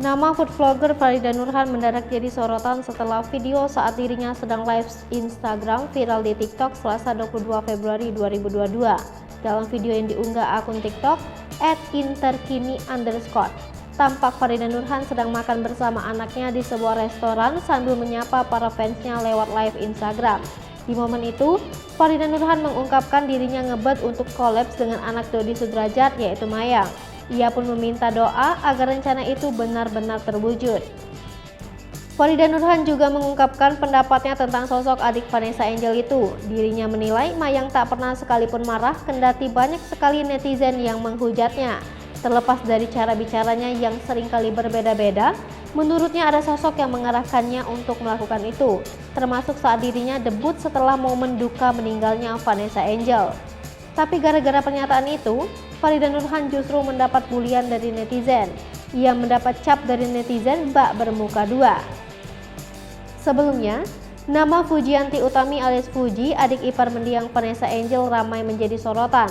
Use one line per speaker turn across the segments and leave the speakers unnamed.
Nama food vlogger Farida Nurhan mendadak jadi sorotan setelah video saat dirinya sedang live Instagram viral di TikTok Selasa 22 Februari 2022. Dalam video yang diunggah akun TikTok @interkini_, tampak Farida Nurhan sedang makan bersama anaknya di sebuah restoran sambil menyapa para fansnya lewat live Instagram. Di momen itu, Farida Nurhan mengungkapkan dirinya ngebet untuk kolaps dengan anak Dodi Sudrajat yaitu Mayang. Ia pun meminta doa agar rencana itu benar-benar terwujud. Farida Nurhan juga mengungkapkan pendapatnya tentang sosok adik Vanessa Angel itu. Dirinya menilai Mayang tak pernah sekalipun marah kendati banyak sekali netizen yang menghujatnya. Terlepas dari cara bicaranya yang seringkali berbeda-beda, menurutnya ada sosok yang mengarahkannya untuk melakukan itu, termasuk saat dirinya debut setelah momen duka meninggalnya Vanessa Angel. Tapi gara-gara pernyataan itu, Farida Nurhan justru mendapat bulian dari netizen. Ia mendapat cap dari netizen bak bermuka dua. Sebelumnya, nama Fujianti Utami alias Fuji, adik ipar mendiang Vanessa Angel ramai menjadi sorotan.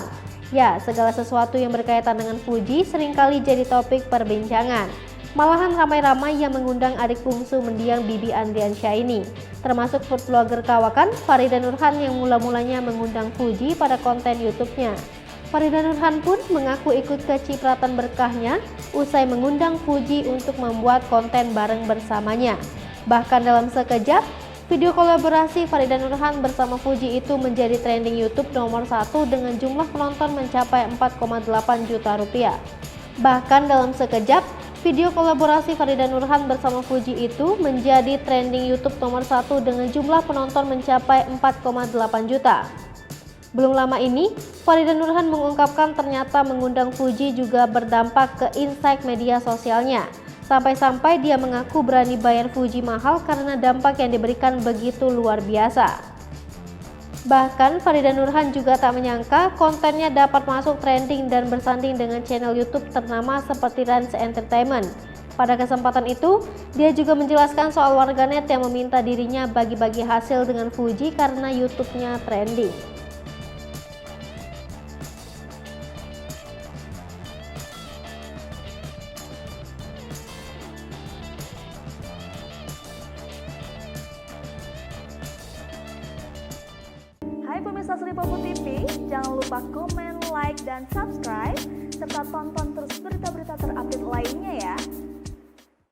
Ya, segala sesuatu yang berkaitan dengan Fuji seringkali jadi topik perbincangan. Malahan ramai-ramai yang mengundang adik bungsu mendiang Bibi Andriansyah ini, termasuk food vlogger kawakan Farida Nurhan yang mula-mulanya mengundang Fuji pada konten YouTube-nya. Farida Nurhan pun mengaku ikut kecipratan berkahnya usai mengundang Fuji untuk membuat konten bareng bersamanya. Bahkan dalam sekejap, video kolaborasi Farida Nurhan bersama Fuji itu menjadi trending YouTube nomor 1 dengan jumlah penonton mencapai 4,8 juta rupiah. Bahkan dalam sekejap, video kolaborasi Farida Nurhan bersama Fuji itu menjadi trending YouTube nomor 1 dengan jumlah penonton mencapai 4,8 juta. Belum lama ini, Farida Nurhan mengungkapkan ternyata mengundang Fuji juga berdampak ke insight media sosialnya. Sampai-sampai dia mengaku berani bayar Fuji mahal karena dampak yang diberikan begitu luar biasa. Bahkan Farida Nurhan juga tak menyangka kontennya dapat masuk trending dan bersanding dengan channel YouTube ternama seperti Rans Entertainment. Pada kesempatan itu, dia juga menjelaskan soal warganet yang meminta dirinya bagi-bagi hasil dengan Fuji karena YouTube-nya trending.
Hai pemirsa Sri Popo TV, jangan lupa komen, like, dan subscribe, serta tonton terus berita-berita terupdate lainnya